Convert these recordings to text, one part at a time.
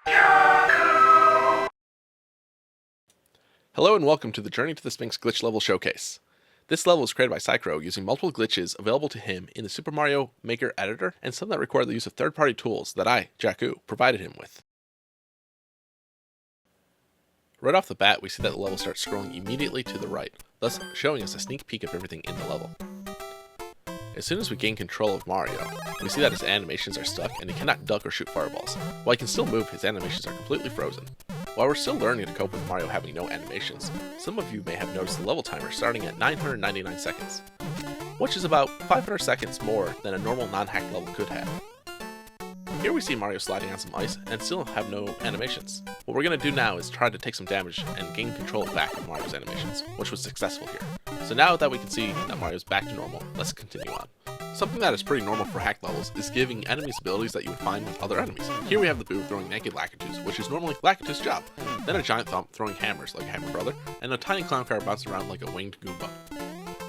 Jaku! Hello and welcome to the Journey to the Sphinx glitch level showcase. This level was created by Psycrow using multiple glitches available to him in the Super Mario Maker editor and some that require the use of third-party tools that I, Jaku, provided him with. Right off the bat, we see that the level starts scrolling immediately to the right, thus showing us a sneak peek of everything in the level. As soon as we gain control of Mario, we see that his animations are stuck and he cannot duck or shoot fireballs. While he can still move, his animations are completely frozen. While we're still learning to cope with Mario having no animations, some of you may have noticed the level timer starting at 999 seconds, which is about 500 seconds more than a normal non-hacked level could have. Here we see Mario sliding on some ice and still have no animations. What we're going to do now is try to take some damage and gain control back of Mario's animations, which was successful here. So now that we can see that Mario's back to normal, let's continue on. Something that is pretty normal for hacked levels is giving enemies abilities that you would find with other enemies. Here we have the Boo throwing naked Lakitus, which is normally Lakitus' job, then a giant Thump throwing hammers like Hammer Brother, and a tiny clown car bouncing around like a winged Goomba.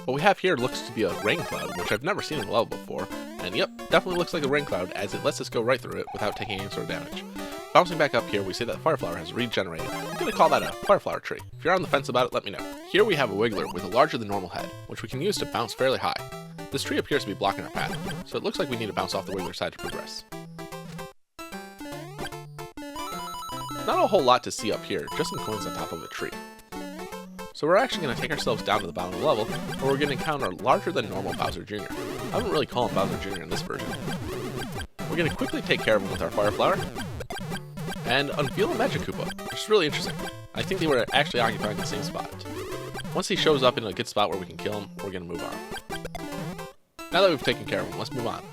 What we have here looks to be a rain cloud, which I've never seen in a level before, and yep, definitely looks like a rain cloud as it lets us go right through it without taking any sort of damage. Bouncing back up here, we see that the Fire Flower has regenerated. I'm going to call that a Fire Flower tree. If you're on the fence about it, let me know. Here we have a Wiggler with a larger than normal head, which we can use to bounce fairly high. This tree appears to be blocking our path, so it looks like we need to bounce off the Wiggler side to progress. Not a whole lot to see up here, just some coins on top of a tree. So we're actually going to take ourselves down to the bottom of the level, where we're going to encounter larger than normal Bowser Jr. I wouldn't really call him Bowser Jr. in this version. We're going to quickly take care of him with our Fire Flower, and unveil a Magic Koopa, which is really interesting. I think they were actually occupying the same spot. Once he shows up in a good spot where we can kill him, we're going to move on. Now that we've taken care of him, let's move on.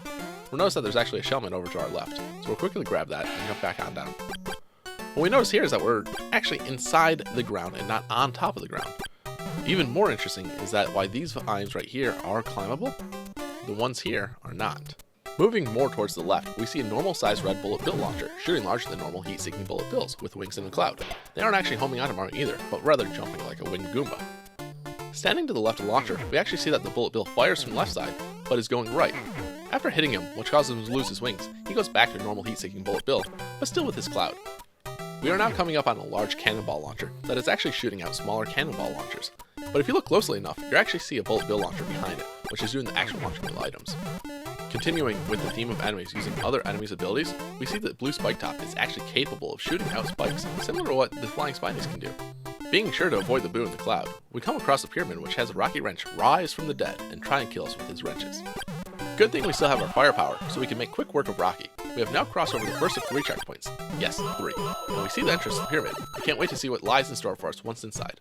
We'll notice that there's actually a Shellman over to our left, so we'll quickly grab that and jump back on down. What we notice here is that we're actually inside the ground and not on top of the ground. Even more interesting is that while these items right here are climbable, the ones here are not. Moving more towards the left, we see a normal-sized red bullet bill launcher, shooting larger than normal heat-seeking bullet bills with wings in a cloud. They aren't actually homing onto Mario either, but rather jumping like a winged Goomba. Standing to the left of the launcher, we actually see that the bullet bill fires from the left side, but is going right. After hitting him, which causes him to lose his wings, he goes back to a normal heat-seeking bullet bill, but still with his cloud. We are now coming up on a large cannonball launcher that is actually shooting out smaller cannonball launchers. But if you look closely enough, you actually see a bullet bill launcher behind it, which is doing the actual launching of items. Continuing with the theme of enemies using other enemies' abilities, we see that Blue Spike Top is actually capable of shooting out spikes, similar to what the Flying Spinies can do. Being sure to avoid the Boo in the cloud, we come across a pyramid which has a Rocky Wrench rise from the dead and try and kill us with his wrenches. Good thing we still have our firepower, so we can make quick work of Rocky. We have now crossed over the first of 3 checkpoints. Yes, 3. When we see the entrance to the pyramid, we can't wait to see what lies in store for us once inside.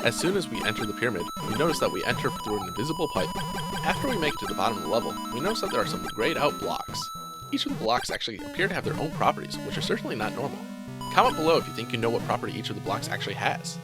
As soon as we enter the pyramid, we notice that we enter through an invisible pipe. After we make it to the bottom of the level, we notice that there are some grayed out blocks. Each of the blocks actually appear to have their own properties, which are certainly not normal. Comment below if you think you know what property each of the blocks actually has.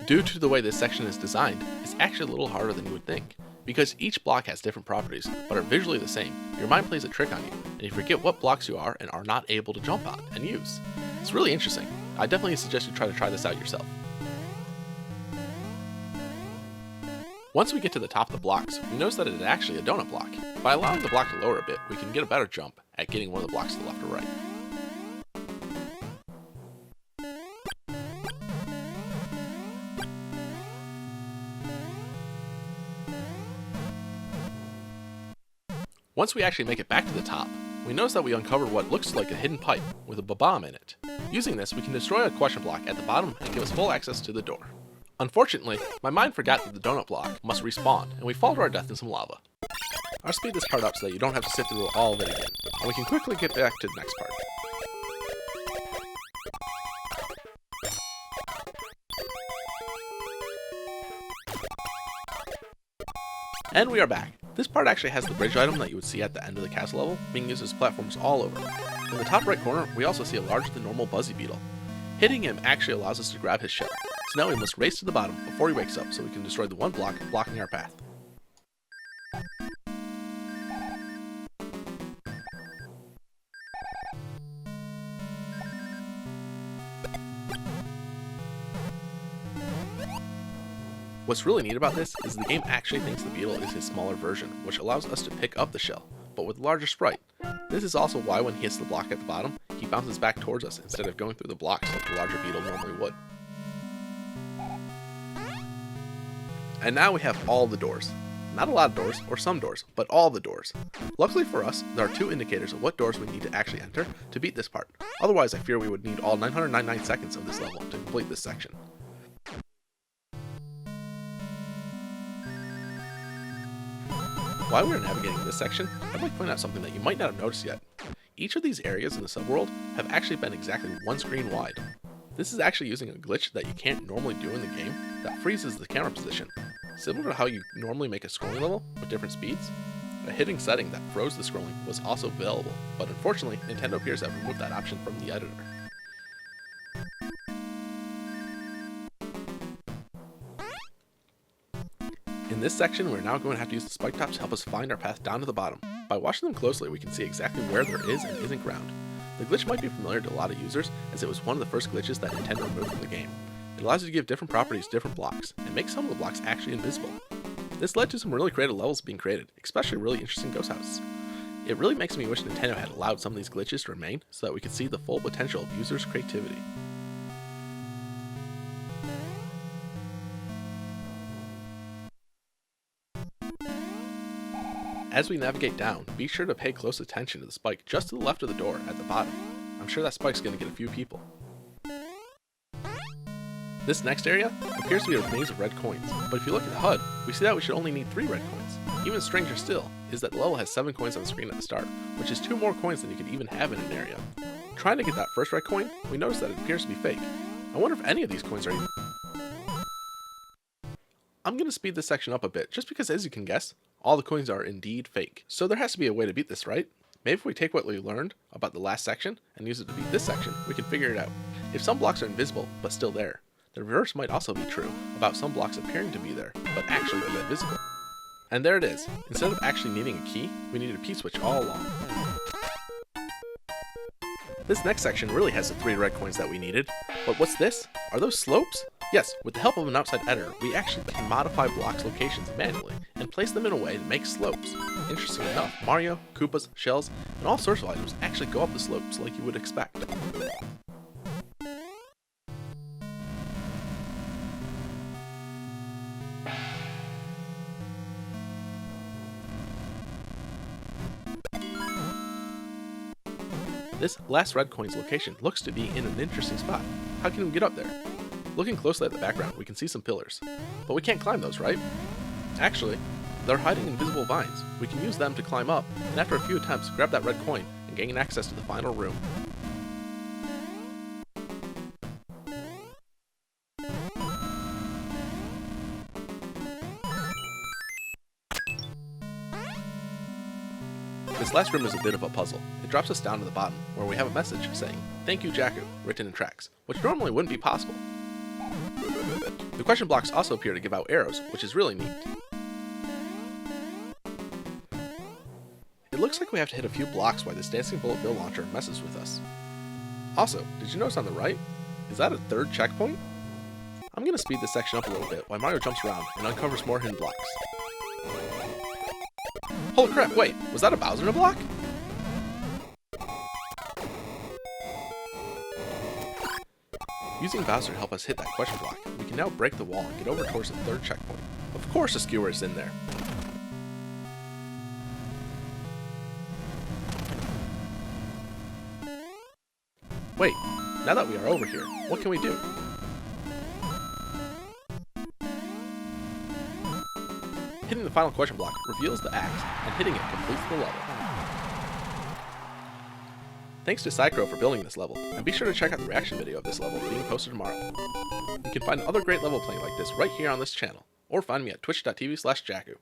Due to the way this section is designed, it's actually a little harder than you would think. Because each block has different properties, but are visually the same, your mind plays a trick on you, and you forget what blocks you are and are not able to jump on and use. It's really interesting. I definitely suggest you try this out yourself. Once we get to the top of the blocks, we notice that it is actually a donut block. By allowing the block to lower a bit, we can get a better jump at getting one of the blocks to the left or right. Once we actually make it back to the top, we notice that we uncovered what looks like a hidden pipe with a bomb in it. Using this, we can destroy a question block at the bottom and give us full access to the door. Unfortunately, my mind forgot that the donut block must respawn, and we fall to our death in some lava. I'll speed this part up so that you don't have to sit through all of it again, and we can quickly get back to the next part. And we are back. This part actually has the bridge item that you would see at the end of the castle level, being used as platforms all over. In the top right corner, we also see a larger than normal Buzzy Beetle. Hitting him actually allows us to grab his shell, so now we must race to the bottom before he wakes up so we can destroy the one block blocking our path. What's really neat about this is the game actually thinks the beetle is his smaller version, which allows us to pick up the shell. but with a larger sprite. This is also why when he hits the block at the bottom, he bounces back towards us instead of going through the blocks like the larger beetle normally would. And now we have all the doors. Not a lot of doors, or some doors, but all the doors. Luckily for us, there are 2 indicators of what doors we need to actually enter to beat this part. Otherwise, I fear we would need all 999 seconds of this level to complete this section. While we are navigating this section, I'd like to point out something that you might not have noticed yet. Each of these areas in the subworld have actually been exactly 1 screen wide. This is actually using a glitch that you can't normally do in the game that freezes the camera position. Similar to how you normally make a scrolling level with different speeds, a hidden setting that froze the scrolling was also available, but unfortunately Nintendo appears to have removed that option from the editor. In this section, we're now going to have to use the spike tops to help us find our path down to the bottom. By watching them closely, we can see exactly where there is and isn't ground. The glitch might be familiar to a lot of users, as it was one of the first glitches that Nintendo removed from the game. It allows you to give different properties to different blocks, and make some of the blocks actually invisible. This led to some really creative levels being created, especially really interesting ghost houses. It really makes me wish Nintendo had allowed some of these glitches to remain so that we could see the full potential of users' creativity. As we navigate down, be sure to pay close attention to the spike just to the left of the door at the bottom. I'm sure that spike's going to get a few people. This next area appears to be a maze of red coins, but if you look at the HUD, we see that we should only need 3 red coins. Even stranger still is that the level has 7 coins on the screen at the start, which is 2 more coins than you could even have in an area. Trying to get that first red coin, we notice that it appears to be fake. I wonder if any of these coins are even... I'm going to speed this section up a bit, just because as you can guess, all the coins are indeed fake. So there has to be a way to beat this, right? Maybe if we take what we learned about the last section and use it to beat this section, we can figure it out. If some blocks are invisible, but still there, the reverse might also be true about some blocks appearing to be there, but actually be invisible. And there it is. Instead of actually needing a key, we needed a P-switch all along. This next section really has the 3 red coins that we needed, but what's this? Are those slopes? Yes, with the help of an outside editor, we actually can modify blocks' locations manually and place them in a way to make slopes. Interesting enough, Mario, Koopas, shells, and all sorts of items actually go up the slopes like you would expect. This last red coin's location looks to be in an interesting spot. How can we get up there? Looking closely at the background, we can see some pillars. But we can't climb those, right? Actually, they're hiding invisible vines. We can use them to climb up, and after a few attempts, grab that red coin and gain access to the final room. This last room is a bit of a puzzle. It drops us down to the bottom, where we have a message saying, "Thank you, Jaku," written in tracks, which normally wouldn't be possible. The question blocks also appear to give out arrows, which is really neat. It looks like we have to hit a few blocks while this dancing bullet bill launcher messes with us. Also, did you notice on the right? Is that a 3rd checkpoint? I'm going to speed this section up a little bit while Mario jumps around and uncovers more hidden blocks. Holy crap, wait, was that a Bowser in a block? Using Bowser to help us hit that question block, we can now break the wall and get over towards the 3rd checkpoint. Of course a skewer is in there. Wait, now that we are over here, what can we do? Hitting the final question block reveals the axe, and hitting it completes the level. Thanks to Psycrow for building this level, and be sure to check out the reaction video of this level being posted tomorrow. You can find other great level playing like this right here on this channel, or find me at twitch.tv/Jaku.